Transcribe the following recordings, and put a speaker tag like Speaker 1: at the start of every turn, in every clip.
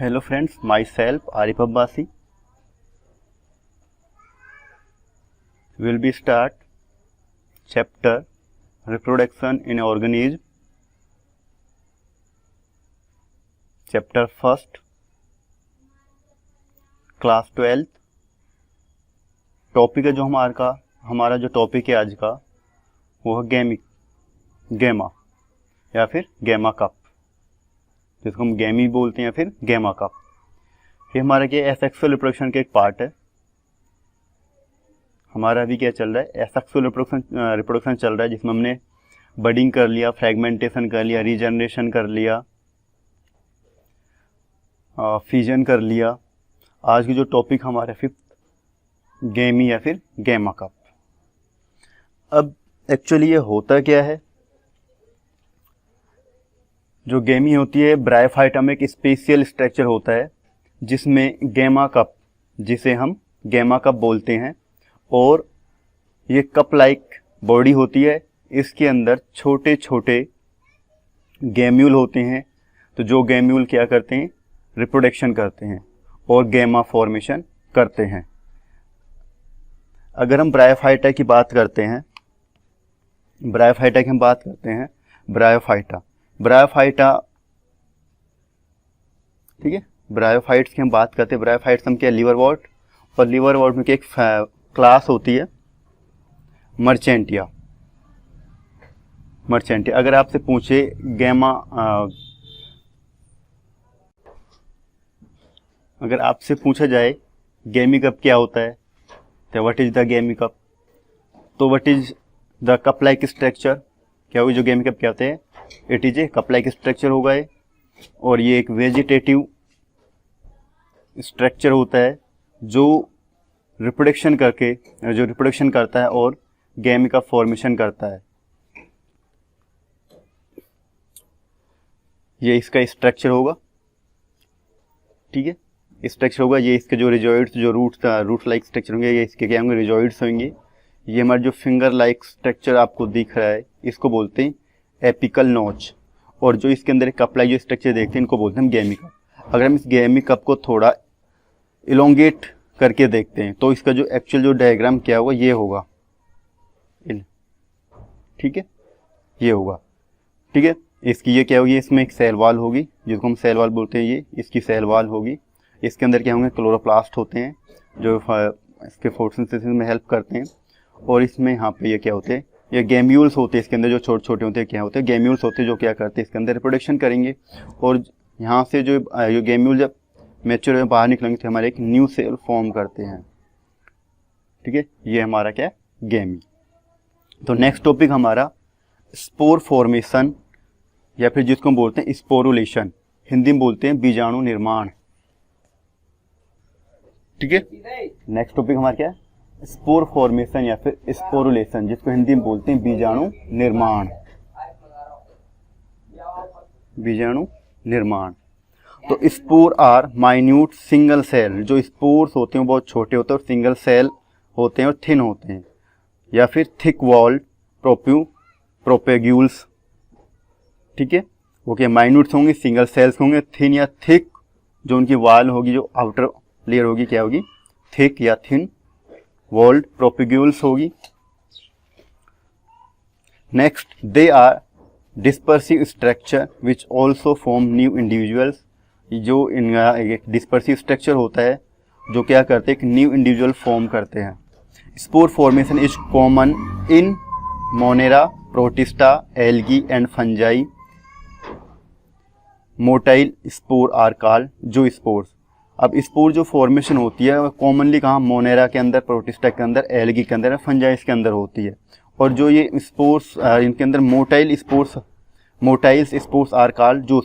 Speaker 1: Hello friends, myself Arif Abbasi will be start chapter reproduction in organism, chapter first, class 12। Topic है जो हमारा जो topic है आज का वो है गैमा या फिर गैमा कप, जिसको हम गैमी बोलते हैं या फिर गैमा कप। ये हमारा क्या एसेक्सुअल रिप्रोडक्शन का एक पार्ट है। हमारा अभी क्या चल रहा है, एसेक्सुअल रिप्रोडक्शन चल रहा है, जिसमें हमने बडिंग कर लिया, फ्रेगमेंटेशन कर लिया, रीजनरेशन कर लिया, फ्यूजन कर लिया। आज की जो टॉपिक हमारा फिफ्थ, गैमी या फिर गैमा कप। अब एक्चुअली ये होता क्या है, जो गैमी होती है ब्रायोफाइटा में एक स्पेशल स्ट्रक्चर होता है जिसमें गैमा कप, जिसे हम गैमा कप बोलते हैं, और ये कप लाइक बॉडी होती है। इसके अंदर छोटे छोटे गैम्यूल होते हैं। तो जो गैम्यूल क्या करते हैं, रिप्रोडक्शन करते हैं और गैमा फॉर्मेशन करते हैं। अगर हम ब्रायोफाइटा की बात करते हैं, ब्रायोफाइटा ठीक है, ब्रायोफाइट्स की हम बात करते हैं। ब्रायोफाइट्स हम क्या, लिवरवॉर्ट, और लिवरवॉर्ट में एक क्लास होती है मर्चेंटिया। अगर आपसे पूछे अगर आपसे पूछा जाए गैमी कप क्या होता है, तो what is the gemmae cup, तो what is the cup like structure, क्या हुई जो गैमी कप क्या होते हैं, it is a cup like structure होगा ये, और ये एक वेजिटेटिव स्ट्रक्चर होता है जो रिप्रोडक्शन करता है और गैमी का फॉर्मेशन करता है। ये इसका स्ट्रक्चर होगा, ठीक है, स्ट्रक्चर होगा। ये इसके जो रिजॉइड्स, जो रूट लाइक स्ट्रक्चर होंगे, ये इसके क्या होंगे, रिजॉइड्स होंगे। ये हमारा जो फिंगर लाइक स्ट्रक्चर आपको दिख रहा है, इसको बोलते हैं एपिकल नोच, और जो इसके अंदर कप लाइक जो स्ट्रक्चर देखते हैं, इनको बोलते हैं गैमी कप। अगर हम इस गैमी कप को थोड़ा इलोंगेट करके देखते हैं तो इसका जो एक्चुअल जो डायग्राम क्या होगा, ये होगा, ठीक है, ये होगा, ठीक है। इसकी ये क्या होगी, इसमें एक सेल वॉल होगी जिसको हम सेल वॉल बोलते हैं, ये इसकी सेल वॉल होगी। इसके अंदर क्या होंगे, क्लोरोप्लास्ट होते हैं जो इसके फोटोसिंथेसिस में हेल्प करते हैं, और इसमें यहाँ पे ये क्या होते हैं, ये गैम्यूल्स होते हैं। इसके अंदर जो छोटे छोटे होते हैं, क्या होते हैं, गैम्यूल्स होते हैं, जो क्या करते हैं, इसके अंदर रिप्रोडक्शन करेंगे, और यहाँ से जो गैम्यूल जब मैच्योर में बाहर निकलेंगे तो हमारे एक न्यू सेल फॉर्म करते हैं, ठीक है। ये हमारा क्या है, गैमी। तो नेक्स्ट टॉपिक हमारा स्पोर फॉर्मेशन, या फिर जिसको हम बोलते हैं स्पोरुलेशन, हिंदी में बोलते हैं बीजाणु निर्माण, ठीक है। नेक्स्ट टॉपिक हमारा क्या है, स्पोर फॉर्मेशन या फिर स्पोरुलेशन, जिसको हिंदी में बोलते हैं बीजाणु निर्माण। तो spore are minute single cell, जो स्पोर्स होते हैं बहुत छोटे होते हैं और सिंगल सेल होते हैं और थिन होते हैं, या फिर थिक वॉल्ड प्रोपेग्यूल्स, ठीक है। वो क्या, माइन्यूट्स होंगे, सिंगल सेल्स होंगे, थिन या थिक, जो उनकी वॉल होगी, जो आउटर लेयर होगी, क्या होगी, थिक या थिन वॉल्ड प्रोपेग्यूल्स होगी। Next, they are dispersive structure which also form new individuals, जो इनका एक डिस्पर्सिव स्ट्रक्चर होता है जो क्या करते हैं, एक न्यू इंडिविजुअल फॉर्म करते हैं। Spore formation is common in Monera, Protista, algae and fungi. Motile spore are called, जो स्पोर्स, अब स्पोर जो फॉर्मेशन होती है कॉमनली कहाँ, मोनेरा के अंदर, प्रोटिस्टा के अंदर, एल्गी के अंदर, फंजाइस के अंदर होती है। और जो ये स्पोर्स इनके अंदर मोटाइल्स स्पोर्स आर कॉल्ड, जो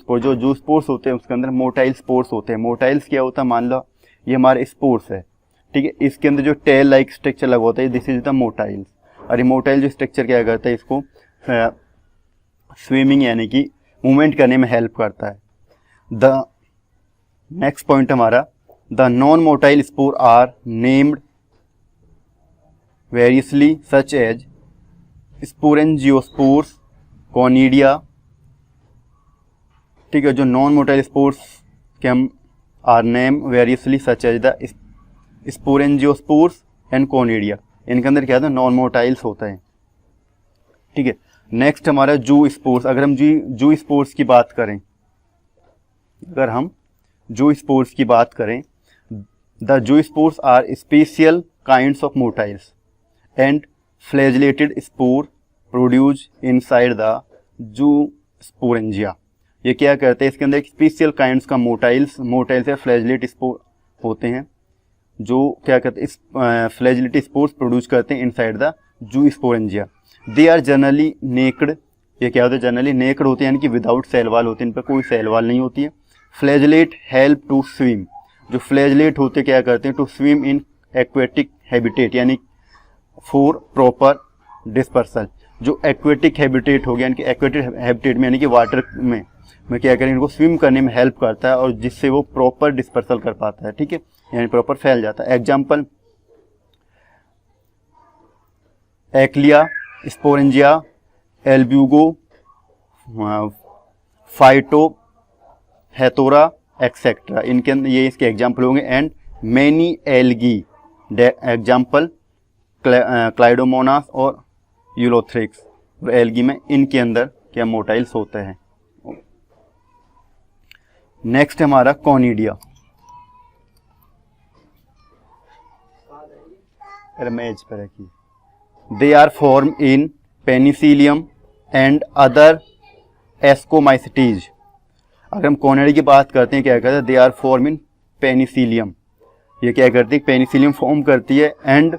Speaker 1: स्पोर्स होते हैं उसके अंदर मोटाइल स्पोर्स होते हैं। मोटाइल्स क्या होता है, मान लो ये हमारे स्पोर्स है, ठीक है, इसके अंदर जो टेल लाइक स्ट्रक्चर लगा होता है, दिस इज द मोटाइल्स। और ये मोटाइल जो स्ट्रक्चर क्या करता है, इसको स्विमिंग यानी कि मूवमेंट करने में हेल्प करता है। द नेक्स्ट पॉइंट हमारा, the non motile spore are named variously such as sporangiospores, conidia, ठीक है। जो नॉन मोटाइल स्पोर्स के हम are name variously such as the sporangiospores and conidia. इनके अंदर क्या होता है, नॉन मोटाइल्स होता है। ठीक है, नेक्स्ट हमारा जू स्पोर्स। अगर हम जू स्पोर्स की बात करें, the zoospores are special kinds of motiles and flagellated spore produce inside the zoosporangia. ये क्या करते हैं, इसके अंदर एक स्पेशल काइंड्स का मोटाइल्स या फ्लैजिलेट स्पोर होते हैं, जो क्या करते हैं, फ्लैजिलेट स्पोर्स प्रोड्यूस करते हैं inside the zoosporangia. They are generally naked. ये क्या होता है, जनरली नेक्ड होते हैं, यानी कि विदाउट सेल वॉल होते हैं, इन पर कोई सेल वॉल नहीं होती है। Flagellate help to swim. जो फ्लैजिलेट होते क्या करते हैं, to swim in aquatic habitat, यानी फॉर प्रॉपर डिस्पर्सल। जो एक्वेटिक हैबिटेट हो गया, यानी कि एक्वेटिक हैबिटेट में यानी कि वाटर में क्या करें, इनको स्विम करने में हेल्प करता है और जिससे वो प्रॉपर डिस्पर्सल कर पाता है। ठीक है, यानी प्रॉपर फैल जाता है। Example Achlya, sporangia, Albugo, Phytophthora et cetera, इनके अंदर ये इसके एग्जाम्पल होंगे। And many algae, example Chlamydomonas और यूलोथ्रिक्स। और एल्गी में इनके अंदर क्या मोटाइल्स होते हैं। नेक्स्ट हमारा कोनिडिया। मेज पर रखिए। They are form in Penicillium and other Ascomycetes. अगर हम कोनिडिया की बात करते हैं, क्या करते हैं, they are form in Penicillium. ये क्या करती है, पेनिसिलियम फॉर्म करती है। And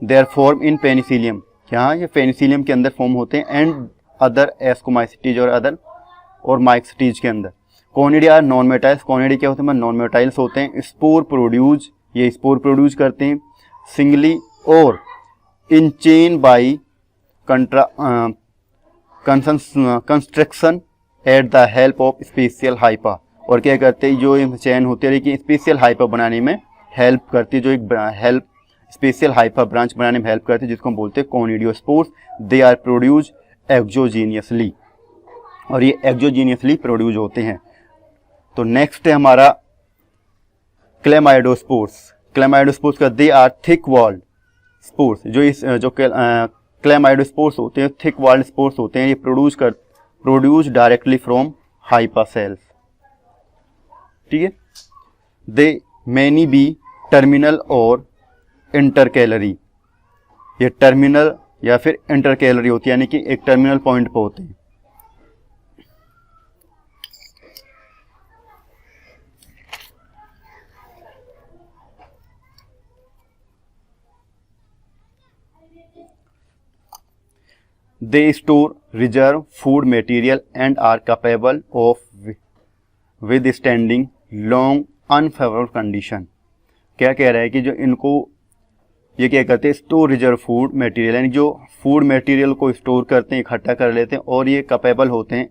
Speaker 1: they are form in Penicillium, क्या ये पेनिसिलियम के अंदर फॉर्म होते हैं। एंड अदर एस्कोमाइसिटीज और माइक्सिटीज के अंदर। Conidia are non motiles. Conidia क्या होते हैं, नॉन मेटाइल्स होते हैं। स्पोर प्रोड्यूस, ये स्पोर प्रोड्यूस करते हैं सिंगली और in chain by construction at the help of special hypha. और क्या करते हैं, जो चैन होती है लेकिन स्पेशल हाइपा बनाने में हेल्प करती है, जो एक स्पेशल हाइपा ब्रांच बनाने में हेल्प करती है, जिसको हम बोलते हैं कोनिडियोस्पोर्स। दे आर प्रोड्यूस एक्सोजीनियसली, और ये एक्सोजीनियसली प्रोड्यूस होते हैं। तो नेक्स्ट है हमारा क्लेमाइडोस्पोर्स। क्लेमाइडोस्पोर्स का they are thick walled spores. जो क्लेमाइडोस्पोर्स होते हैं, थिक वॉल्ड स्पोर्स होते हैं। ये produce directly from hypha cells. ठीक है, दे मैनी बी टर्मिनल और इंटरकैलरी। ये टर्मिनल या फिर इंटरकैलरी होती है, यानी कि एक टर्मिनल पॉइंट पर होते हैं। They store reserve food material and are capable of withstanding long unfavorable condition। क्या कह रहा है कि जो इनको ये क्या करते हैं, स्टोर रिजर्व फूड मटेरियल, यानी जो फूड मटेरियल को स्टोर करते हैं, इकट्ठा कर लेते हैं, और ये कैपेबल होते हैं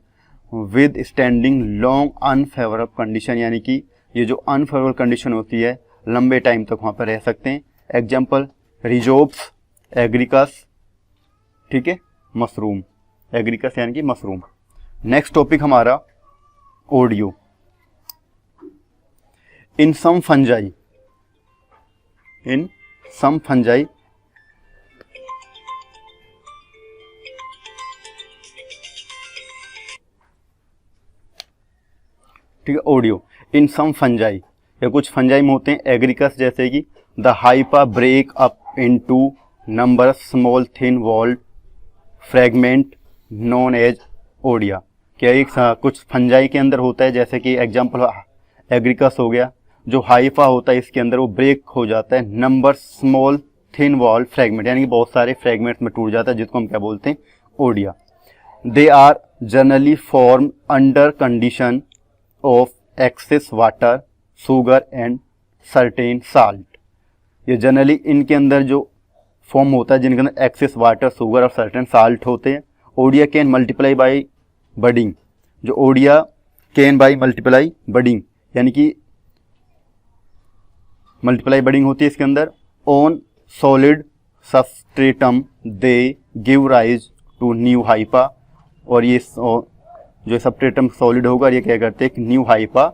Speaker 1: with standing long unfavourable condition, यानी कि ये जो अनफेवरेबल कंडीशन होती है लंबे टाइम तक वहाँ पर रह सकते हैं। एग्जाम्पल रिजोप्स, एग्रिकस, ठीक है, मशरूम, एग्रिकस यानी कि मशरूम। नेक्स्ट टॉपिक हमारा ओडियो। इन सम फंजाई ठीक है, ओडियो। इन सम फंजाई, या कुछ फंजाई में होते हैं एग्रिकस, जैसे कि the hypha break up into number small thin walled fragment known as oidia. क्या एक कुछ फंजाई के अंदर होता है, जैसे कि एग्जाम्पल एग्रिकस हो गया, जो हाइफा होता है इसके अंदर वो ब्रेक हो जाता है number small thin wall fragment, यानी कि बहुत सारे फ्रेगमेंट्स में टूट जाता है, जिसको हम क्या बोलते हैं, oidia. They are generally form under condition of excess water, sugar and certain salt. ये जनरली इनके अंदर जो फॉर्म होता है जिनके अंदर एक्सेस वाटर, शुगर और सर्टेन साल्ट होते हैं। Oidia can multiply by budding. जो oidia can by multiply budding, यानी कि मल्टीप्लाई बडिंग होती है इसके अंदर। On solid substratum they give rise to new hypha. और ये जो सबस्ट्रेटम सॉलिड होगा ये क्या करते हैं, एक न्यू हाइपा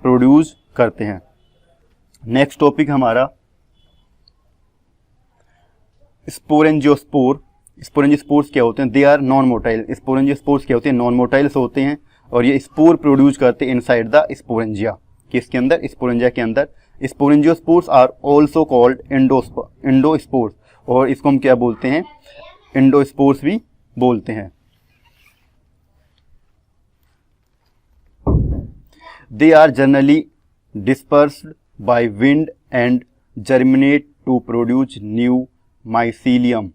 Speaker 1: प्रोड्यूस करते हैं। नेक्स्ट टॉपिक हमारा स्पोरेंजियोस्पोर। स्पोरेंजियोस्पोर्स क्या होते हैं? They are non motile. Sporangiospores क्या होते हैं? नॉन मोटाइल्स होते हैं और ये स्पोर प्रोड्यूस करते हैं इनसाइड द स्पोरेंजिया। किसके अंदर? स्पोरेंजिया के अंदर। स्पोरेंजियोस्पोर्स आर ऑल्सो कॉल्ड इंडोस्पोर्स, और इसको हम क्या बोलते हैं? इंडोस्पोर्स भी बोलते हैं। They are generally dispersed by wind and germinate to produce new mycelium,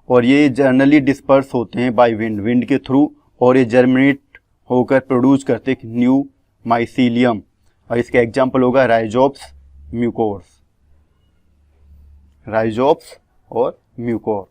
Speaker 1: और ये जनरली डिस्पर्स होते हैं बाय विंड के थ्रू, और ये जर्मिनेट होकर प्रोड्यूस करते हैं न्यू माइसीलियम। और इसका एग्जाम्पल होगा राइजोप्स म्यूकोर्स, राइजोप्स और म्यूकोर।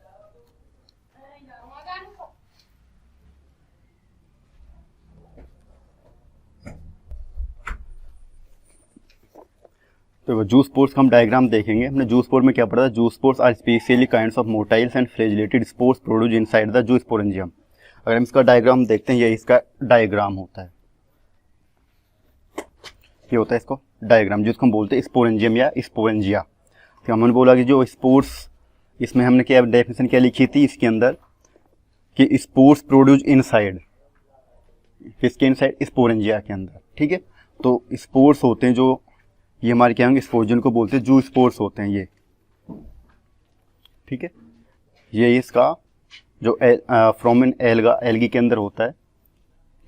Speaker 1: तो जूस स्पोर्स का हम डायग्राम देखेंगे। हमने जूस स्पोर में क्या पढ़ा था? Zoospores are specially kinds of motiles and flagellated spores produce inside the zoosporangium. अगर हम इसका डायग्राम देखते हैं, ये इसका डायग्राम होता है, ये होता है इसको डायग्राम, जिसको हम बोलते हैं स्पोरेंजियम या स्पोरेंजिया। तो हमने बोला कि जो स्पोर्स, इसमें हमने क्या डेफिनेशन क्या लिखी थी इसके अंदर कि स्पोर्स प्रोड्यूस इनसाइड, किसके इनसाइड? स्पोरेंजिया के अंदर। ठीक है, तो स्पोर्स होते हैं जो ये हमारे क्या होंगे? स्पोर्स, जिनको बोलते हैं जू स्पोर्स होते हैं ये। ठीक है, ये इसका जो फ्रॉम एन एल्गी के अंदर होता है।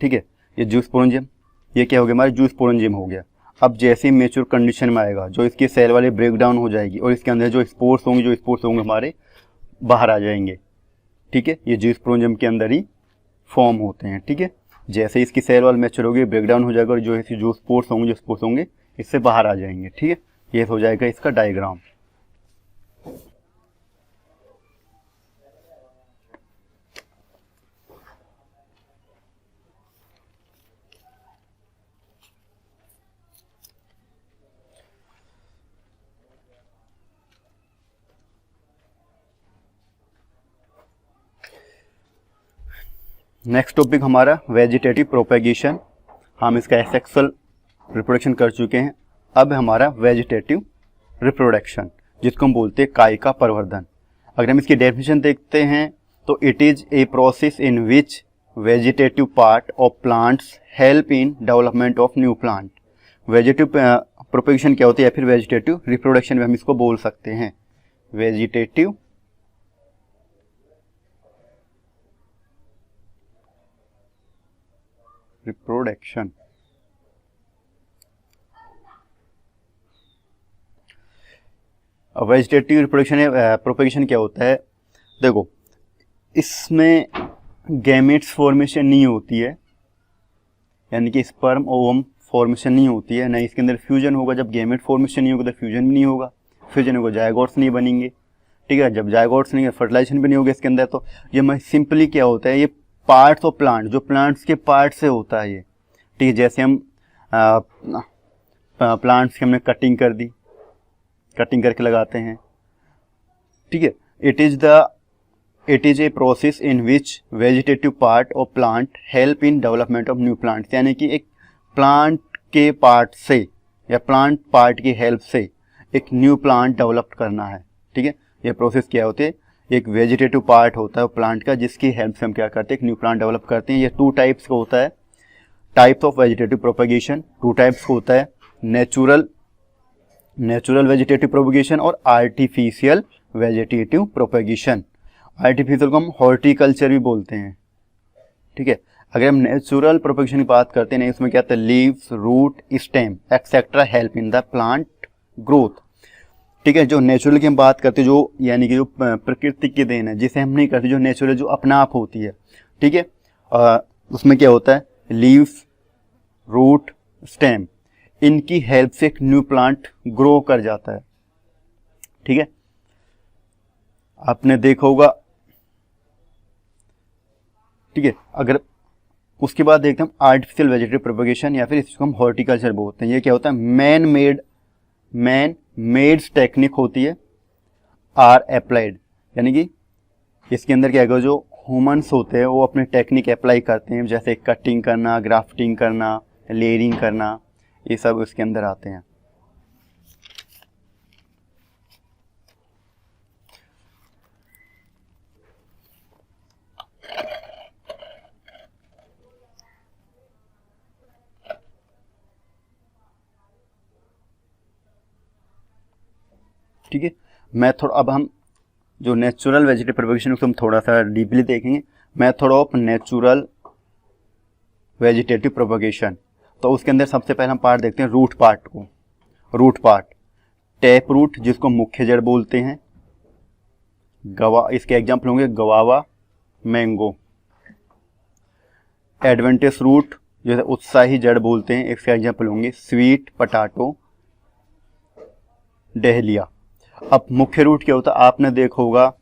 Speaker 1: ठीक है, ये जू स्पोरेंजियम, ये क्या हो गया? हमारा जू स्पोरेंजियम हो गया। अब जैसे ही मेच्योर कंडीशन में आएगा, जो इसकी सेल वाले ब्रेक डाउन हो जाएगी और इसके अंदर जो स्पोर्स होंगे हमारे बाहर आ जाएंगे। ठीक है, ये जू स्पोरेंजियम के अंदर ही फॉर्म होते हैं। ठीक है, जैसे इसकी सेल वाल मैच्योर होगी, ब्रेक डाउन हो जाएगा और जो इसकी जो स्पोर्स होंगे इससे बाहर आ जाएंगे। ठीक है, ये हो जाएगा इसका डायग्राम। नेक्स्ट टॉपिक हमारा वेजिटेटिव प्रोपेगेशन। हम इसका एसेक्सुअल रिप्रोडक्शन कर चुके हैं। अब हमारा वेजिटेटिव रिप्रोडक्शन, जिसको हम बोलते हैं कायिका प्रवर्धन। अगर हम इसकी डेफिनेशन देखते हैं तो it is a process in which vegetative part of plants help in development of new plant. Vegetative propagation क्या होती है, या फिर वेजिटेटिव रिप्रोडक्शन भी हम इसको बोल सकते हैं। Vegetative reproduction, vegetative reproduction propagation क्या होता है? देखो, इसमें गैमेट्स फॉर्मेशन नहीं होती है, यानी कि स्पर्म ओवम फॉर्मेशन नहीं होती है, नहीं इसके अंदर फ्यूजन होगा। जब गैमेट फॉर्मेशन नहीं होगा तो फ्यूजन भी नहीं होगा, फ्यूजन होगा जायगोट्स नहीं बनेंगे। ठीक है, जब जायगोट्स नहीं, फर्टिलाइजेशन भी नहीं होगा इसके अंदर। तो ये सिंपली क्या होता है, ये पार्ट्स ऑफ प्लांट, जो प्लांट्स के पार्ट से होता है ये। ठीक है, जैसे हम प्लांट्स की हमने कटिंग कर दी, कटिंग करके लगाते हैं। ठीक है, it is a process in which vegetative part of plant help in development of new plants, यानी कि एक प्लांट के पार्ट से या प्लांट पार्ट की हेल्प से एक न्यू प्लांट डेवलप करना है। ठीक है, ये प्रोसेस क्या होते हैं? एक वेजिटेटिव पार्ट होता है प्लांट का, जिसकी हेल्प से हम क्या करते हैं? एक न्यू प्लांट डेवलप करते हैं। ये 2 टाइप्स का होता है। Types of vegetative propagation 2 types का होता है, नेचुरल वेजिटेटिव प्रोपेगेशन और आर्टिफिशियल वेजिटेटिव प्रोपेगेशन। आर्टिफिशियल को हम हॉर्टिकल्चर भी बोलते हैं। ठीक है, अगर हम नेचुरल प्रोपेगेशन की बात करते हैं, इसमें क्या आता है? Leaves, root, stem etcetera help in the plant growth. ठीक है, जो नेचुरल की हम बात करते हैं, जो यानी कि जो प्रकृति की देन है, जिसे हम नहीं करते, जो नेचुरल जो अपना आप होती है। ठीक है, उसमें क्या होता है? लीव्स, रूट, स्टेम, इनकी हेल्प से एक न्यू प्लांट ग्रो कर जाता है। ठीक है, आपने देखा होगा। ठीक है, अगर उसके बाद देखते हैं हम आर्टिफिशियल वेजिटेटिव प्रोपेगेशन, या फिर इसको हम हॉर्टिकल्चर बोलते हैं। ये क्या होता है? मैन मेड्स टेक्निक होती है, आर अप्लाइड, यानी कि इसके अंदर क्या है? जो ह्यूमंस होते हैं वो अपने टेक्निक अप्लाई करते हैं, जैसे कटिंग करना, ग्राफ्टिंग करना, लेयरिंग करना, ये सब उसके अंदर आते हैं। ठीक है, मेथड अब हम जो नेचुरल वेजिटेटिव प्रोपगेशन उसको हम थोड़ा सा डीपली देखेंगे। Method of natural vegetative propagation, तो उसके अंदर सबसे पहले हम पार्ट देखते हैं रूट पार्ट को। रूट पार्ट, टैप रूट जिसको मुख्य जड़ बोलते हैं, इसके एग्जाम्पल होंगे गवावा, मैंगो। एडवेंटिस रूट जैसे उत्साही जड़ बोलते हैं, इसके एग्जाम्पल होंगे स्वीट पटाटो, डहलिया। अब मुख्य रूट क्या होता है, आपने देखा होगा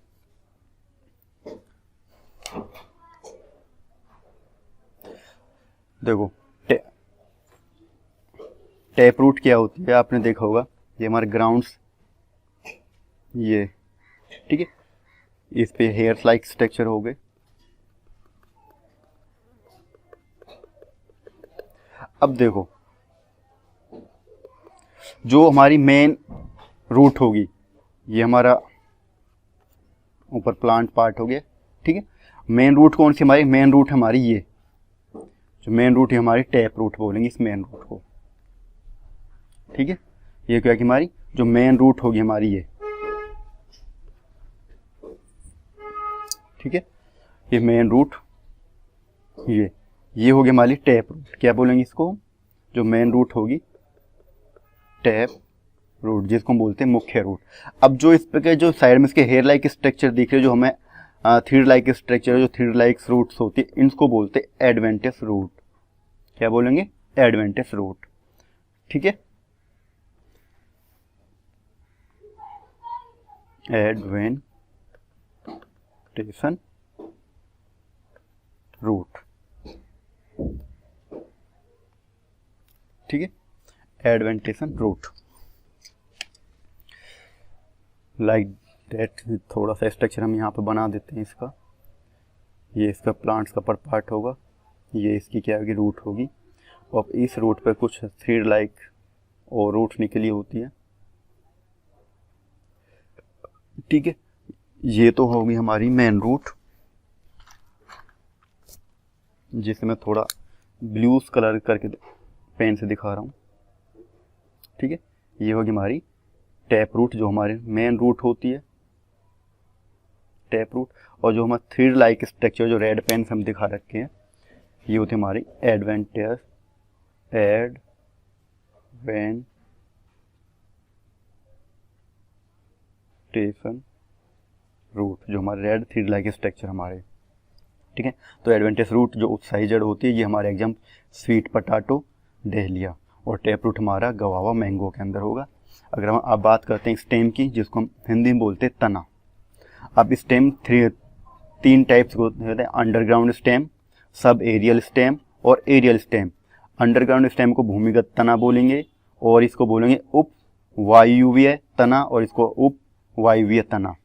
Speaker 1: देखो टैप रूट क्या होती है, आपने देखा होगा ये हमारे ग्राउंड्स, ये ठीक है, इस पे हेयर्स लाइक स्ट्रक्चर हो गए। अब देखो जो हमारी मेन रूट होगी, ये हमारा ऊपर प्लांट पार्ट हो गया, ठीक है। मेन रूट कौन सी हमारी, मेन रूट हमारी ये जो मेन रूट है हमारी टैप रूट बोलेंगे इस मेन रूट को, ठीक है। ये क्या कि हमारी जो मेन रूट होगी हमारी ये, ठीक है, ये मेन रूट ये होगी हमारी टैप रूट। क्या बोलेंगे इसको, जो मेन रूट होगी टैप रूट जिसको हम बोलते हैं मुख्य रूट। अब जो इस पे जो साइड में इसके हेयर लाइक स्ट्रक्चर दिख रहे हैं, जो हमें थ्रेड लाइक स्ट्रक्चर, जो थ्रेड लाइक रूट्स होती है, इनको बोलते हैं एडवेंटिस रूट। क्या बोलेंगे, एडवेंटिस रूट, ठीक है। एडवेंटेशन रूट, ठीक है, एडवेंटेशन रूट लाइक दैट। थोड़ा सा स्ट्रक्चर हम यहाँ पे बना देते हैं इसका। ये इसका प्लांट्स का पार्ट होगा, ये इसकी क्या होगी, रूट होगी, और इस रूट पे कुछ थ्रेड लाइक और रूट निकली होती है, ठीक है। ये तो होगी हमारी मेन रूट, जिसे मैं थोड़ा ब्लूस कलर करके पेन से दिखा रहा हूँ, ठीक है। ये होगी हमारी टैप रूट जो हमारे मेन रूट होती है, टैप रूट। और जो हमारा थ्रेड लाइक स्ट्रक्चर जो रेड पेन से हम दिखा रखे हैं, ये होती है हमारी एडवेंटेशन रूट, जो हमारे रेड थ्रेड लाइक स्ट्रक्चर हमारे, ठीक है। तो एडवेंटिस रूट जो उत्साही जड़ होती है, ये हमारे एग्जाम स्वीट पटाटो, डहलिया, और टैप रूट हमारा गवावा, मैंगो के अंदर होगा। अगर हम आप बात करते हैं स्टेम की, जिसको हम हिंदी में बोलते हैं तना। अब स्टेम तीन टाइप्स के होते हैं, underground stem, sub aerial stem और एरियल स्टेम। अंडरग्राउंड स्टेम को भूमिगत तना बोलेंगे, और इसको बोलेंगे उप वायुव्य तना, और इसको उप वायुव्य तना।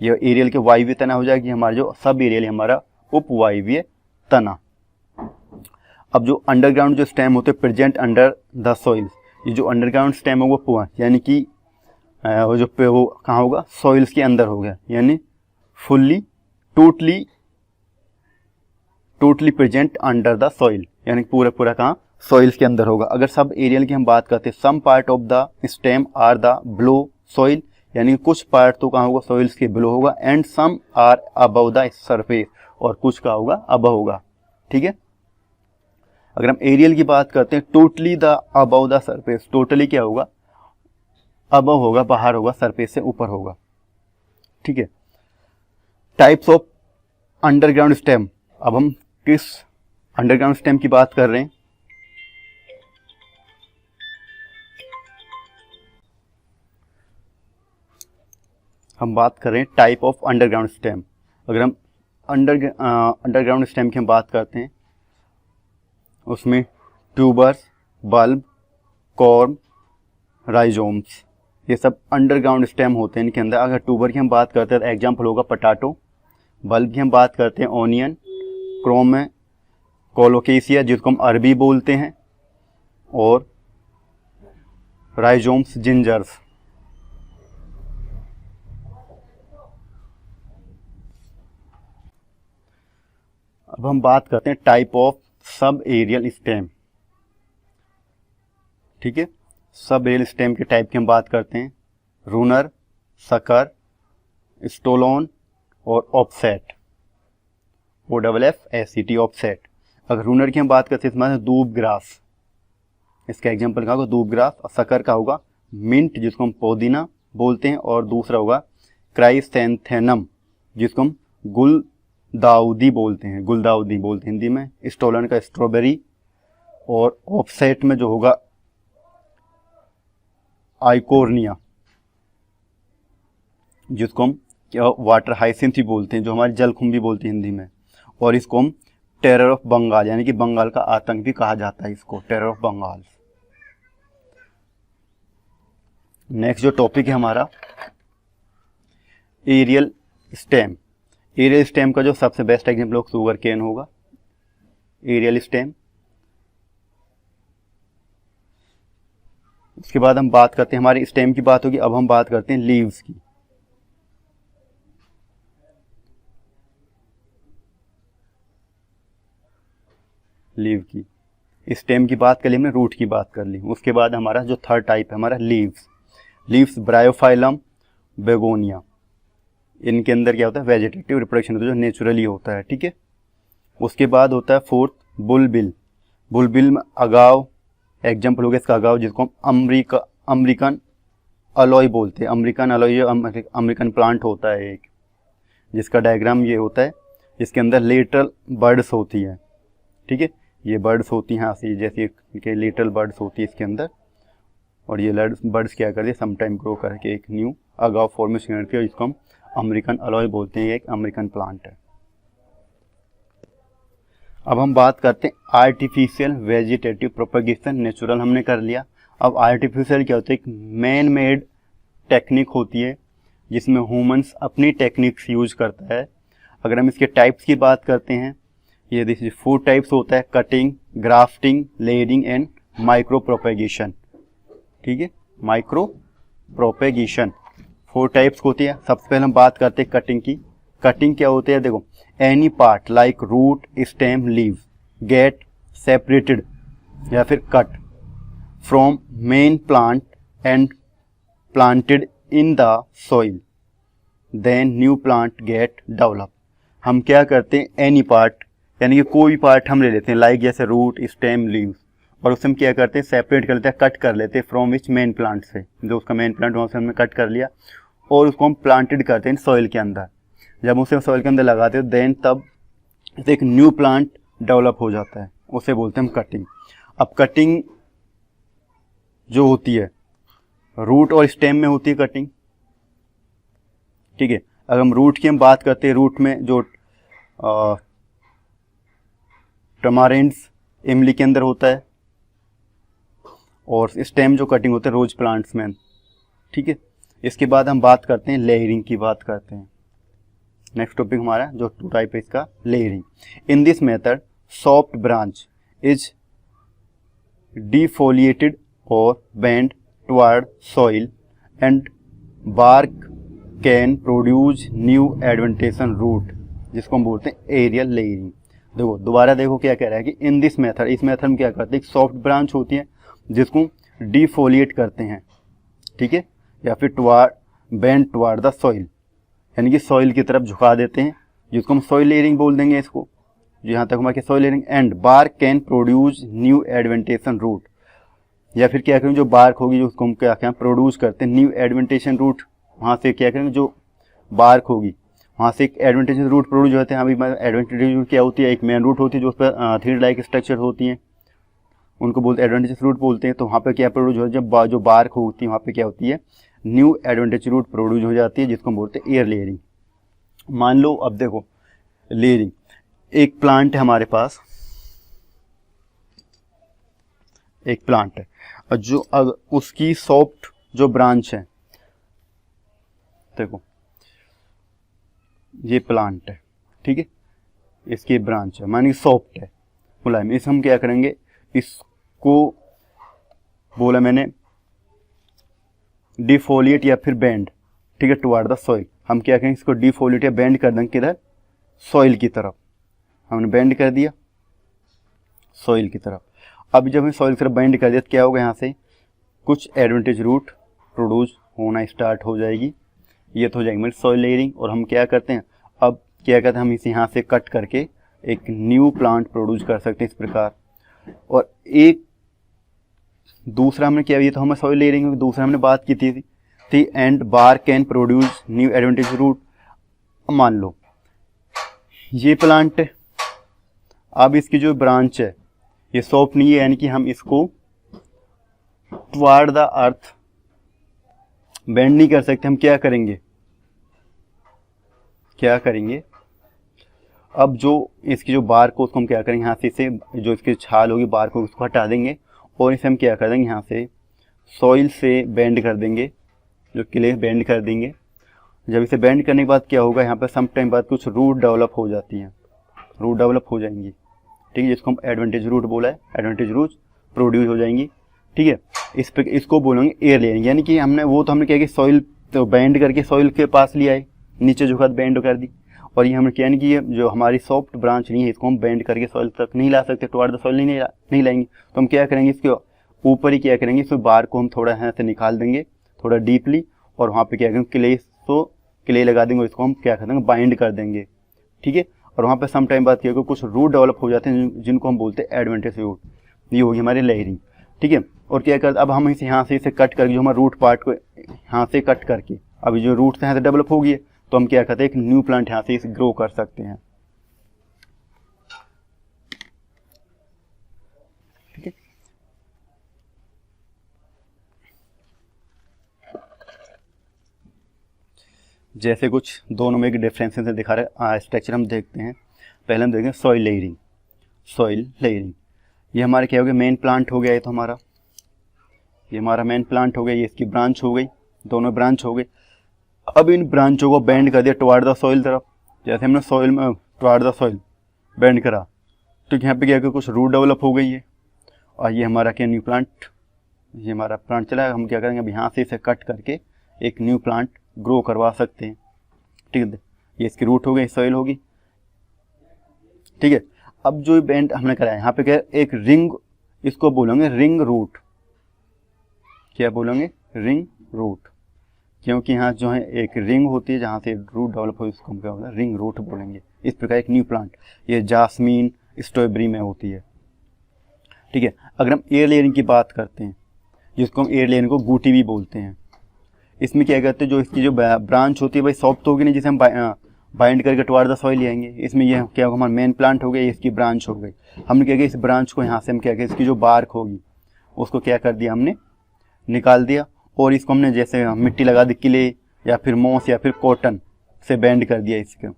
Speaker 1: ये एरियल के वायुव्य तना हो जाएगी, हमारा जो सब एरियल हमारा उप वायुव्य तना। अब जो अंडरग्राउंड जो स्टेम होते हैं प्रेजेंट अंडर द सॉइल्स, ये जो अंडरग्राउंड स्टेम है वो पुआ, यानी कि वो जो पे वो कहाँ होगा, सॉइल्स के अंदर हो गया, यानी fully totally present under the soil, यानी पूरा पूरा कहाँ, सॉइल्स के अंदर होगा। अगर सब एरियल की हम बात करते हैं, some part of the stem are the below soil, यानी कुछ पार्ट तो कहाँ होगा, सॉइल्स के बिलो होगा, and some are above the surface, और कुछ का होगा अबव होगा, ठीक है। अगर हम एरियल की बात करते हैं, totally the above the surface, totally क्या होगा, अबव होगा, बाहर होगा, सरफेस से ऊपर होगा, ठीक है। टाइप्स ऑफ अंडरग्राउंड स्टेम, अब हम किस अंडरग्राउंड स्टेम की बात कर रहे हैं, हम बात कर रहे हैं टाइप ऑफ अंडरग्राउंड स्टेम। अगर हम अंडरग्राउंड स्टेम की हम बात करते हैं, उसमें ट्यूबर्स, बल्ब, कॉर्म, राइजोम्स, ये सब अंडरग्राउंड स्टेम होते हैं इनके अंदर। अगर ट्यूबर की हम बात करते हैं तो एग्जाम्पल होगा पटाटो। बल्ब की हम बात करते हैं ऑनियन, क्रोम में कोलोकेसिया जिसको हम अरबी बोलते हैं, और राइजोम्स, जिंजर्स। अब हम बात करते हैं type of sub aerial stem. ठीक है, सब एरियल स्टेम के टाइप की हम बात करते हैं। रूनर, सकर, स्टोलोन और ऑफसेट, OFFSET, ऑफसेट। अगर रूनर की हम बात करते हैं इसमें दूब ग्रास, इसका एग्जांपल क्या होगा, दूब ग्रास। और सकर का होगा मिंट, जिसको हम पुदीना बोलते हैं। और दूसरा होगा क्राइसेंथेनम, जिसको हम गुलदाउदी बोलते हैं, गुलदाउदी बोलते हैं हिंदी में। स्टोलन का स्ट्रॉबेरी। और ऑफसेट में जो होगा आइकोर्निया, जिसको हम वाटर हाइसिंथ भी बोलते हैं, जो हमारी जलकुंभी बोलते हैं हिंदी में। और इसको हम टेरर ऑफ बंगाल, यानी कि बंगाल का आतंक भी कहा जाता है इसको, टेरर ऑफ बंगाल। नेक्स्ट जो टॉपिक है हमारा एरियल स्टेम। एरियल स्टेम का जो सबसे बेस्ट एग्जाम्पल शुगर केन होगा, एरियल स्टेम। उसके बाद हम बात करते हैं, हमारी स्टेम की बात होगी, अब हम बात करते हैं लीव्स की। लीव की, स्टेम की बात कर ली हमने, रूट की बात कर ली। उसके बाद हमारा जो थर्ड टाइप है हमारा लीव्स। Leaves Bryophyllum, begonia. इनके अंदर क्या होता है, वेजिटेटिव रिप्रोडक्शन होता है, जो नेचुरली होता है। ठीक है, उसके बाद होता है फोर्थ बुलबिल। बुलबिल में अगाव, एग्जाम्पल हो गया इसका अगाव, जिसको हम अमेरिकन अलॉय बोलते हैं। अमेरिकन अलॉय ये अमेरिकन प्लांट होता है एक, जिसका डायग्राम ये होता है। इसके अंदर लिटल बर्ड्स होती है। ठीक है, ये बर्ड्स होती हैं ऐसी, जैसे कि लिटल बर्ड्स होती है इसके अंदर। और ये बर्ड्स क्या करती है, समटाइम ग्रो करके एक न्यू अगाव फॉर्मेशन करती है, जिसको हम अमेरिकन अलॉय बोलते हैं। एक अमेरिकन प्लांट है। अब हम बात करते हैं आर्टिफिशियल वेजिटेटिव प्रोपेगेशन। नेचुरल हमने कर लिया। अब आर्टिफिशियल क्या होता है, एक मैन मेड टेक्निक होती है, जिसमें ह्यूमंस अपनी टेक्निक्स यूज करता है। अगर हम इसके टाइप्स की बात करते हैं, ये देखिए 4 टाइप्स होता है, cutting, grafting, layering and micro propagation. ठीक है, माइक्रो प्रोपेगेशन 4 टाइप्स होती है। सबसे पहले हम बात करते हैं कटिंग की। कटिंग क्या होती है, देखो, any part like root, stem, leave get separated या फिर cut from main plant and planted in the soil, then new plant get develop. हम क्या करते हैं, एनी पार्ट, यानी कि कोई पार्ट हम ले लेते हैं, लाइक जैसे रूट, स्टेम, लीव्स, और उससे हम क्या करते हैं, सेपरेट कर लेते हैं, कट कर लेते हैं फ्रॉम विच मेन प्लांट से, जो उसका मेन प्लांट वहाँ से हमने कट कर लिया, और उसको हम प्लांटेड करते हैं सॉइल के अंदर। जब उसे सॉइल के अंदर लगाते हैं, देन तब एक न्यू प्लांट डेवलप हो जाता है, उसे बोलते हैं हम कटिंग। अब कटिंग जो होती है, रूट और स्टेम में होती है कटिंग। ठीक है, अगर हम रूट की हम बात करते हैं, रूट में जो टमारेंट्स, इमली के अंदर होता है, और स्टेम जो कटिंग होता है रोज प्लांट्स में। ठीक है, इसके बाद हम बात करते हैं लेयरिंग की बात करते हैं। नेक्स्ट टॉपिक हमारा जो 2 टाइप है इसका, layering. In this method soft branch is defoliated और bend toward soil and bark can produce new adventitious root, जिसको हम बोलते हैं एरियल लेयरिंग। देखो दोबारा देखो क्या कह रहा है कि इन दिस मेथड, इस मेथड में क्या करते हैं, सॉफ्ट ब्रांच होती है जिसको डिफोलिएट करते हैं। ठीक है, या फिर बेंड टुवर्ड द सॉइल, यानी कि सॉइल की तरफ झुका देते हैं, जिसको हम सॉइल लेयरिंग बोल देंगे इसको। यहाँ तक हमारे soil layering. And bark can produce new adventitious root, या फिर क्या करेंगे, जो बार्क होगी जो उसको हम क्या प्रोड्यूस करते हैं न्यू एडवेंटेशन रूट, वहाँ से क्या करेंगे, जो बार्क होगी वहाँ से एक एडवेंटेशन रूट प्रोड्यूस होते हैं। अभी एडवेंटेज रूट क्या होती है, एक मेन रूट होती है जो उस पर थ्रेड लाइक स्ट्रक्चर होती हैं, उनको बोलते हैं एडवेंटेज रूट बोलते हैं। तो वहाँ पे क्या प्रोड्यूस हो, जब जो बार्क होती है वहाँ पे क्या होती है, न्यू एडवेंटेज रूट प्रोड्यूस हो जाती है, जिसको हम बोलते हैं एयर लेयरिंग। मान लो अब देखो लेयरिंग, एक प्लांट है हमारे पास, एक प्लांट है, और जो उसकी सॉफ्ट जो ब्रांच है, देखो ये प्लांट है, ठीक है, इसकी ब्रांच है, मानी सॉफ्ट है, मुलायम। इस हम क्या करेंगे, इसको बोला मैंने डिफोलिएट या फिर बेंड, ठीक है, टुवार्ड द सॉइल। हम क्या करेंगे, इसको डिफोलिएट या बेंड कर देंगे किधर, सॉइल की तरफ। हमने बेंड कर दिया सॉइल की तरफ। अब जब हम सॉइल की तरफ बेंड कर दिया तो क्या होगा, यहाँ से कुछ एडवांटेज रूट प्रोड्यूस होना स्टार्ट हो जाएगी। ये तो हो जाएगी मेरी सॉइल लेयरिंग। और हम क्या करते हैं, अब क्या करते हैं, हम इसे यहाँ से कट करके एक न्यू प्लांट प्रोड्यूस कर सकते हैं इस प्रकार। और एक दूसरा हमने क्या, ये तो हमें सॉइल लेयरिंग, दूसरा हमने बात की थी and bar can produce new advantage root. मान लो ये प्लांट, अब इसकी जो ब्रांच है ये सॉफ्ट नहीं है, यानी कि हम इसको टुवार्ड द अर्थ बेंड नहीं कर सकते। हम क्या करेंगे, अब जो इसकी जो बार को, उसको हम क्या करेंगे, यहाँ से इसे जो इसकी छाल होगी बार को उसको हटा देंगे और इसे हम क्या कर देंगे, यहाँ से सॉइल से बेंड कर देंगे, जो क्ले बेंड कर देंगे। जब इसे बेंड करने के बाद क्या होगा, यहाँ पर सम टाइम बाद कुछ रूट डेवलप हो जाती हैं, रूट डेवलप हो जाएंगी, ठीक है, जिसको हम एडवांटेज रूट बोला है, एडवांटेज रूट प्रोड्यूस हो जाएंगी, ठीक है। इस पे इसको बोलेंगे एयर लेयरिंग, यानी कि हमने वो तो हमने क्या कि सॉइल तो बेंड करके सॉइल के पास लिया है, नीचे झुका बेंड कर दी। और ये हमने क्या कि ये जो हमारी सॉफ्ट ब्रांच नहीं है इसको हम बेंड करके सॉइल तक नहीं ला सकते, टुवार्ड द सॉइल नहीं लाएंगे। तो हम क्या करेंगे, इसके ऊपर ही क्या करेंगे, इस बार को हम थोड़ा यहाँ से निकाल देंगे थोड़ा डीपली, और वहाँ पे क्या करेंगे, क्ले लगा देंगे, इसको हम क्या कर देंगे, बाइंड कर देंगे, ठीक है। और वहाँ पे सम टाइम बाद क्या होगा, कुछ रूट डेवलप हो जाते हैं जिनको हम बोलते हैं एडवांटेज रूट। ये होगी हमारी लेयरिंग, ठीक है। और क्या करते, अब हम इसे यहाँ से इसे कट करके, जो हमारा रूट पार्ट को यहाँ से कट करके, अभी जो रूट यहाँ से डेवलप हो गई है, तो हम क्या करते हैं, एक न्यू प्लांट यहाँ से इसे ग्रो कर सकते हैं, ठीक है। जैसे कुछ दोनों में एक डिफरेंस दिखा रहे स्ट्रक्चर हम देखते हैं। पहले हम देखेंगे सॉइल लेयरिंग। ये हमारे क्या हो गया, मेन प्लांट हो गया, ये तो हमारा ये हमारा मेन प्लांट हो गया, ये इसकी ब्रांच हो गई, दोनों ब्रांच हो गई। अब इन ब्रांचों को बेंड कर दिया टुवार्ड द सॉइल तरफ। जैसे हमने सॉइल में टुवार्ड द सॉइल बेंड करा तो यहाँ पे क्या कि कुछ रूट डेवलप हो गई है। और ये हमारा क्या, न्यू प्लांट, ये हमारा प्लांट चला है। हम क्या करेंगे, अब यहाँ से इसे कट करके एक न्यू प्लांट ग्रो करवा सकते हैं, ठीक है। ये इसकी रूट हो गई, सॉइल होगी, ठीक है। अब जो बेंड हमने कराया यहाँ पे क्या, एक रिंग, इसको बोलेंगे रिंग रूट। क्या बोलेंगे, रिंग रूट, क्योंकि यहाँ जो है एक रिंग होती है जहाँ से रूट डेवलप हो, इसको हम क्या बोलेंगे, रिंग रूट बोलेंगे। इस प्रकार एक न्यू प्लांट, ये जास्मीन स्ट्रॉबेरी में होती है, ठीक है। अगर हम एयर लेयरिंग की बात करते हैं, जिसको हम एयर लेयरिंग को बूटी भी बोलते हैं, इसमें क्या करते हैं, जो इसकी जो ब्रांच होती है भाई सॉफ्ट होगी नहीं, जिसे हम बाइंड करके टुवार्ड द सॉइल ले आएंगे। इसमें ये क्या होगा, हमारा मेन प्लांट हो गया, इसकी ब्रांच हो गई। हमने क्या किया, इस ब्रांच को यहाँ से हम क्या किया, इसकी जो बार्क होगी उसको क्या कर दिया, हमने निकाल दिया, और इसको हमने जैसे मिट्टी लगा दी किले या फिर मोस या फिर कॉटन से बेंड कर दिया इसको,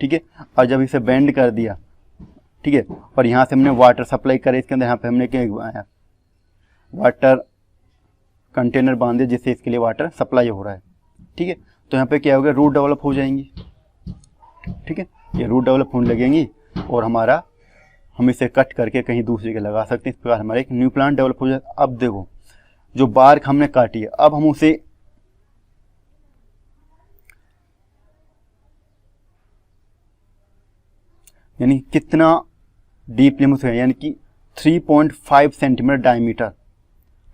Speaker 1: ठीक है। और जब इसे बेंड कर दिया, ठीक है, और यहाँ से हमने वाटर सप्लाई करे इसके अंदर, यहाँ पे हमने क्या वाटर कंटेनर बांध दिया जिससे इसके लिए वाटर सप्लाई हो रहा है, ठीक है। तो यहाँ पे क्या होगा, रूट डेवलप हो जाएंगी, ठीक है। ये रूट डेवलप होने लगेंगी और हमारा हम इसे कट करके कहीं दूसरी जगह लगा सकते हैं। इस प्रकार हमारा एक न्यू प्लांट डेवलप हो जाए। अब देखो जो बार्क हमने काटी है, अब हम उसे यानी कितना डीपली हम उसे, यानी कि 3.5 सेंटीमीटर डायमीटर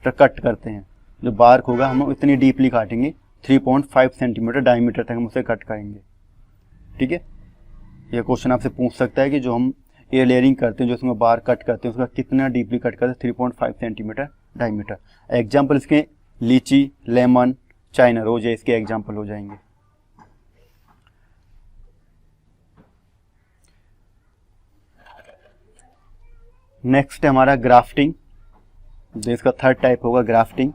Speaker 1: पर कट करते हैं। जो बार्क होगा हम इतनी डीपली काटेंगे, 3.5 सेंटीमीटर डायमीटर तक हम उसे कट करेंगे, ठीक है। यह क्वेश्चन आपसे पूछ सकता है कि जो हम एयर लेयरिंग करते हैं, जो उसमें बार कट करते हैं, उसका कितना डीपली कट करते हैं, 3.5 सेंटीमीटर डायमीटर। एग्जाम्पल इसके लीची, लेमन, चाइना रोज है, इसके एग्जाम्पल हो जाएंगे। नेक्स्ट है हमारा ग्राफ्टिंग, जो इसका थर्ड टाइप होगा grafting.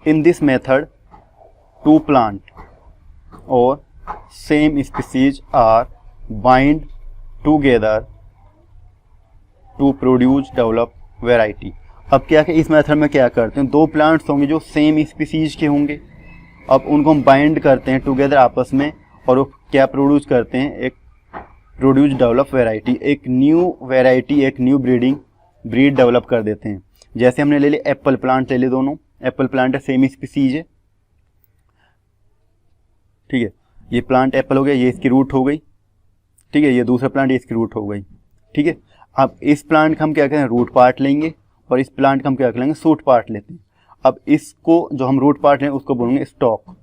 Speaker 1: In this method two plant और same species are bind together to produce develop variety. अब क्या है, इस मेथड में क्या करते हैं, दो प्लांट्स होंगे जो सेम स्पीसीज के होंगे, अब उनको हम बाइंड करते हैं टुगेदर आपस में, और वो क्या प्रोड्यूस करते हैं, एक प्रोड्यूस डेवलप वेराइटी, एक न्यू वेराइटी, एक न्यू ब्रीड डेवलप कर देते हैं। जैसे हमने ले लिया एप्पल प्लांट, ले लिए दोनों एप्पल प्लांट है, सेम स्पीसीज है, ठीक है, ये प्लांट एप्पल हो गया, ये इसकी रूट हो गई, ठीक है, ये दूसरा प्लांट, ये इसकी रूट हो गई, ठीक है। अब इस प्लांट का हम क्या करें, रूट पार्ट लेंगे, और इस प्लांट का हम क्या करेंगे, शूट पार्ट लेते हैं। अब इसको जो हम रूट पार्ट लें उसको बोलेंगे स्टॉक,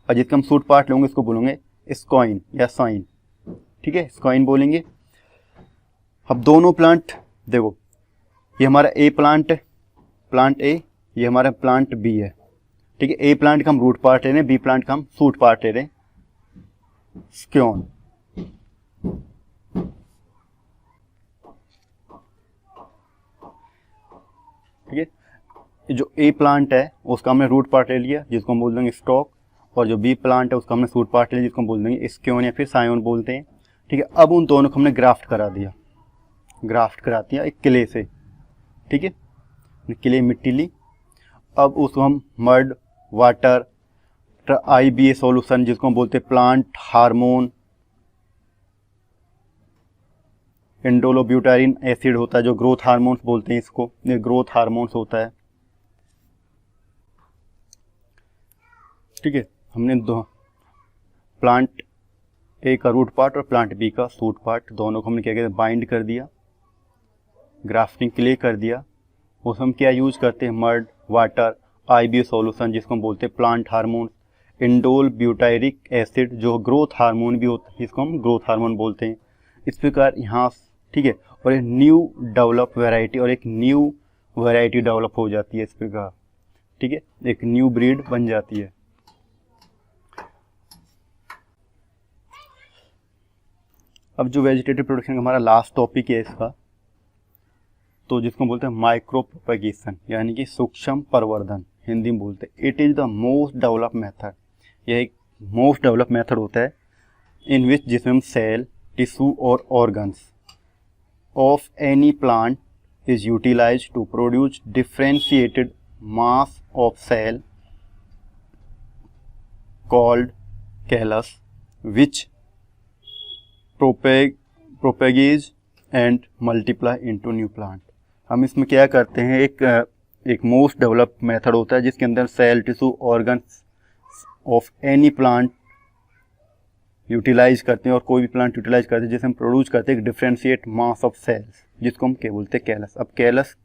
Speaker 1: और जिसका हम शूट पार्ट लेंगे उसको बोलेंगे स्कॉइन या साइन, ठीक है, स्कॉइन बोलेंगे। अब दोनों प्लांट देखो, ये हमारा ए प्लांट ए, ये हमारा प्लांट बी है, ठीक है। ए प्लांट का हम रूट पार्ट ले रहे हैं, बी प्लांट का हम शूट पार्ट ले रहे हैं, स्क्योन। ठीक है, जो ए प्लांट है उसका हमने रूट पार्ट ले लिया जिसको हम बोल देंगे स्टॉक, और जो बी प्लांट है उसका हमने शूट पार्ट ले लिया जिसको हम बोल देंगे स्क्योन या फिर सायोन बोलते हैं, ठीक है। अब उन दोनों को हमने ग्राफ्ट करा दिया एक क्ले से, ठीक है, क्ले मिट्टी ली। अब उसको हम मड, वाटर, IBA सॉल्यूशन जिसको हम बोलते हैं प्लांट हार्मोन, इंडोलोब्यूटारिन एसिड होता है जो ग्रोथ हार्मोन्स बोलते हैं इसको, ये ग्रोथ हार्मोन्स होता है, ठीक है। हमने दो प्लांट ए का रूट पार्ट और प्लांट बी का शूट पार्ट दोनों को हमने क्या कहते हैं बाइंड कर दिया, ग्राफ्टिंग क्ले कर दिया। उसमें हम क्या यूज करते हैं, मड, वाटर, IBA सॉल्यूशन जिसको हम बोलते हैं plant hormone, indole butyric acid जो ग्रोथ हार्मोन भी होता है जिसको हम ग्रोथ हार्मोन बोलते हैं। इस प्रकार यहाँ, ठीक है, और एक न्यू डेवलप वैरायटी डेवलप हो जाती है इस प्रकार, ठीक है, एक न्यू ब्रीड बन जाती है। अब जो वेजिटेटिव प्रोडक्शन का हमारा लास्ट टॉपिक है इसका, तो जिसको बोलते हैं माइक्रो प्रोपेगेशन यानी कि सूक्ष्म प्रवर्धन, हिंदी में बोलते हैं। It is the most develop method, यह एक मोस्ट डेवलप मेथड होता है इन विच जिसमें हम सेल, टिश्यू और organs of any plant is utilize to produce differentiated mass of cell called callus which propagates and multiply into new plant. हम इसमें क्या करते हैं, एक मोस्ट डेवलप मेथड होता है जिसके अंदर cell, tissue, organs of any plant utilise करते हैं, और कोई भी प्लांट यूटिलाइज करते हैं जिसे हम प्रोड्यूस करते हैं डिफ्रेंशिएट मास ऑफ सेल्स जिसको हम क्या बोलते हैं, कैलस। अब कैलस,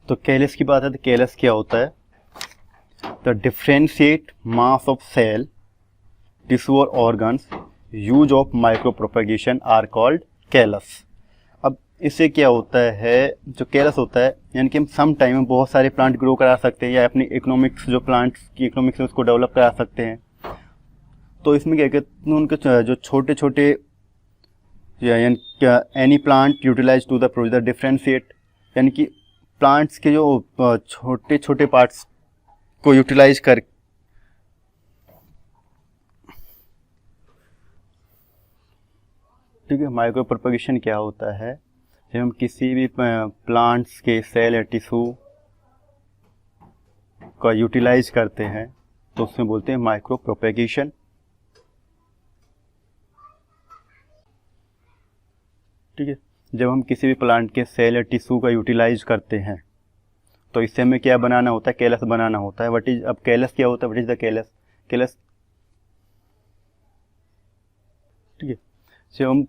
Speaker 1: तो कैलस की बात है तो कैलस क्या होता है, the differentiate mass of cell, tissue और organs use of micro propagation are called callus. अब इससे क्या होता है, जो कैलस होता है यानी कि हम सम टाइम में बहुत सारे प्लांट ग्रो करा सकते हैं या अपनी इकोनॉमिक्स, जो प्लांट्स की इकोनॉमिक्स है उसको डेवलप करा सकते हैं। तो इसमें क्या कहते हैं, उनके जो छोटे छोटे any plant utilise to the produce differentiate, यानी कि प्लांट्स के जो छोटे छोटे पार्ट्स को यूटिलाइज कर, ठीक है। माइक्रो प्रोपेगेशन क्या होता है, जब हम किसी भी प्लांट्स के सेल या टिश्यू का यूटिलाइज करते हैं तो उसमें बोलते हैं माइक्रो प्रोपेगेशन, ठीक है। जब हम किसी भी प्लांट के सेल या टिश्यू का यूटिलाइज करते हैं तो इससे हमें क्या बनाना होता है, कैलस बनाना होता है। अब कैलस क्या होता है, व्हाट इज द कैलस, ठीक है। जब हम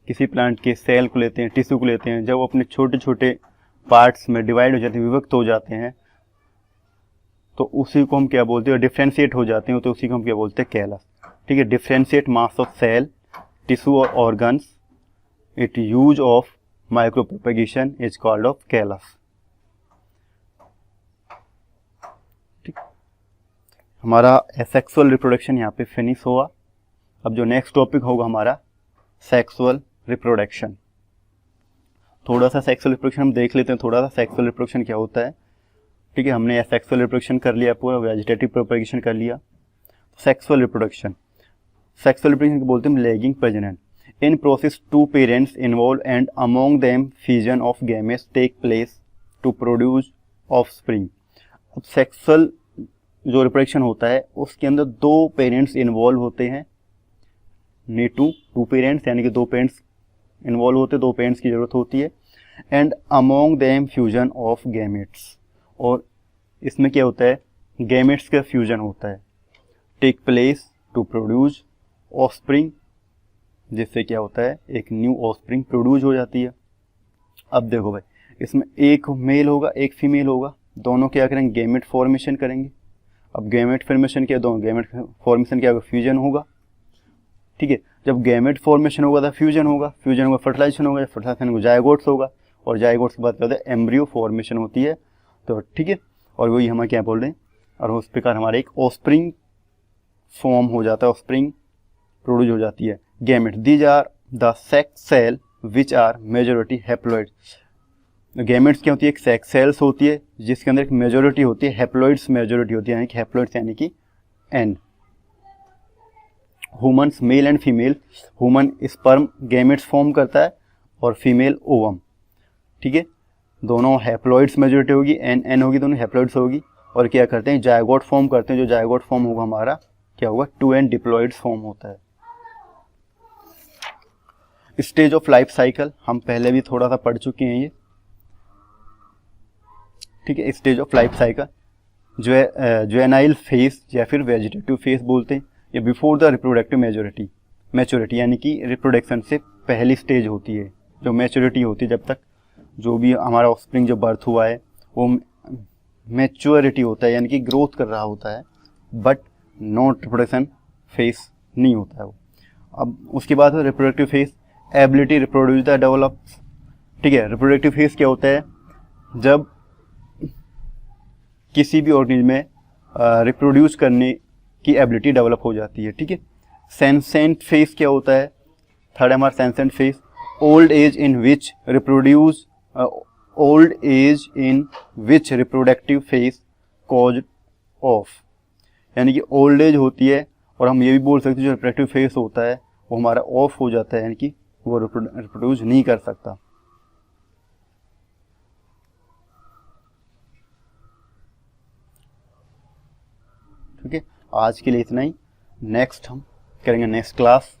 Speaker 1: किसी प्लांट के सेल को लेते हैं, टिश्यू को लेते हैं, जब वो अपने छोटे छोटे पार्ट्स में डिवाइड हो जाते हैं, विभक्त हो जाते हैं, तो उसी को हम क्या बोलते हैं, डिफ्रेंशिएट हो जाते हैं, तो उसी को हम क्या बोलते हैं, कैलस, ठीक है। Differentiate mass of cell, tissue और organs, it use of micro propagation is called of callus, ठीक। हमारा सेक्सुअल रिप्रोडक्शन यहाँ पे फिनिश हुआ। अब जो नेक्स्ट टॉपिक होगा हमारा सेक्सुअल रिप्रोडक्शन। थोड़ा सा सेक्सुअल रिप्रोडक्शन हम देख लेते हैं, थोड़ा सा सेक्सुअल रिप्रोडक्शन क्या होता है, ठीक है। हमने सेक्सुअल रिप्रोडक्शन कर लिया, पूरा वेजिटेटिव प्रोपेगेशन कर लिया। सेक्सुअल रिप्रोडक्शन को बोलते हैं लेगिंग प्रजनन। In process two parents involve and among them fusion of gametes take place to produce offspring. अब सेक्सुअल जो रिप्रोडक्शन होता है उसके अंदर दो पेरेंट्स इन्वॉल्व होते हैं, टू पेरेंट्स यानी कि दो पेरेंट्स इन्वॉल्व होते हैं, दो पेरेंट्स की जरूरत होती है। And among them fusion of gametes, और इसमें क्या होता है, गैमेट्स का फ्यूजन होता है, take place to produce offspring, जिससे क्या होता है एक न्यू ऑफस्प्रिंग प्रोड्यूस हो जाती है। अब देखो भाई, इसमें एक मेल होगा एक फीमेल होगा, दोनों क्या करेंगे, गैमेट फॉर्मेशन करेंगे। अब गैमेट फॉर्मेशन क्या, दोनों गैमेट फॉर्मेशन क्या होगा, फ्यूजन होगा। ठीक है, जब गैमेट फॉर्मेशन होगा तो फ्यूजन होगा, फ्यूजन होगा फर्टिलाइजेशन होगा, फर्टिलाइजेशन होगा जायगोट्स होगा, और जायगोट्स के बाद क्या होता है, एम्ब्रियो फॉर्मेशन होती है। तो ठीक है, और वही हम क्या बोल रहे हैं, और उस प्रकार हमारे एक ऑफस्प्रिंग फॉर्म हो जाता है, ऑफस्प्रिंग प्रोड्यूस हो जाती है। Gamete these are the sex cell which are majority haploid. Gametes क्या होती है, एक सेक्स सेल्स होती है जिसके अंदर एक मेजॉरिटी होती है, हैप्लॉइड्स मेजॉरिटी होती है, यानी कि हैप्लॉइड्स यानी कि N. Humans male and female, human sperm gametes form करता है और फीमेल ओवम। ठीक है, दोनों हैप्लॉइड्स मेजॉरिटी होगी, एन एन होगी, दोनों हैप्लॉइड्स होगी, और क्या करते हैं, जायगोट फॉर्म करते हैं। जो जायगोट फॉर्म होगा हमारा क्या होगा, 2n डिप्लॉइड्स फॉर्म होता है। स्टेज ऑफ लाइफ साइकिल हम पहले भी थोड़ा सा पढ़ चुके हैं ये। ठीक है, स्टेज ऑफ लाइफ साइकिल जो है जुवेनाइल फेज या फिर वेजिटेटिव फेज बोलते हैं, ये बिफोर द रिप्रोडक्टिव मैच्योरिटी यानी कि रिप्रोडक्शन से पहली स्टेज होती है, जो मैच्योरिटी होती है, जब तक जो भी हमारा ऑफस्प्रिंग जो बर्थ हुआ है वो मैच्योरिटी होता है, यानी कि ग्रोथ कर रहा होता है, बट नॉट रिप्रोडक्शन फेज नहीं होता है वो। अब उसके बाद reproductive phase, ability reproduce the develops. ठीक है, रिप्रोडक्टिव फेज क्या होता है, जब किसी भी ऑर्गेनिज्म में रिप्रोड्यूस करने की एबिलिटी डेवलप हो जाती है। ठीक है, सेंसेंट फेज क्या होता है, थर्ड हमारा senescent phase, old age in which reproductive phase cause of, यानी कि ओल्ड एज होती है, और हम ये भी बोल सकते हैं जो रिप्रोडक्टिव फेज होता है वो हमारा ऑफ हो जाता है, यानी कि वो रिप्रोड्यूस नहीं कर सकता। ठीक है, आज के लिए इतना ही। नेक्स्ट हम करेंगे नेक्स्ट क्लास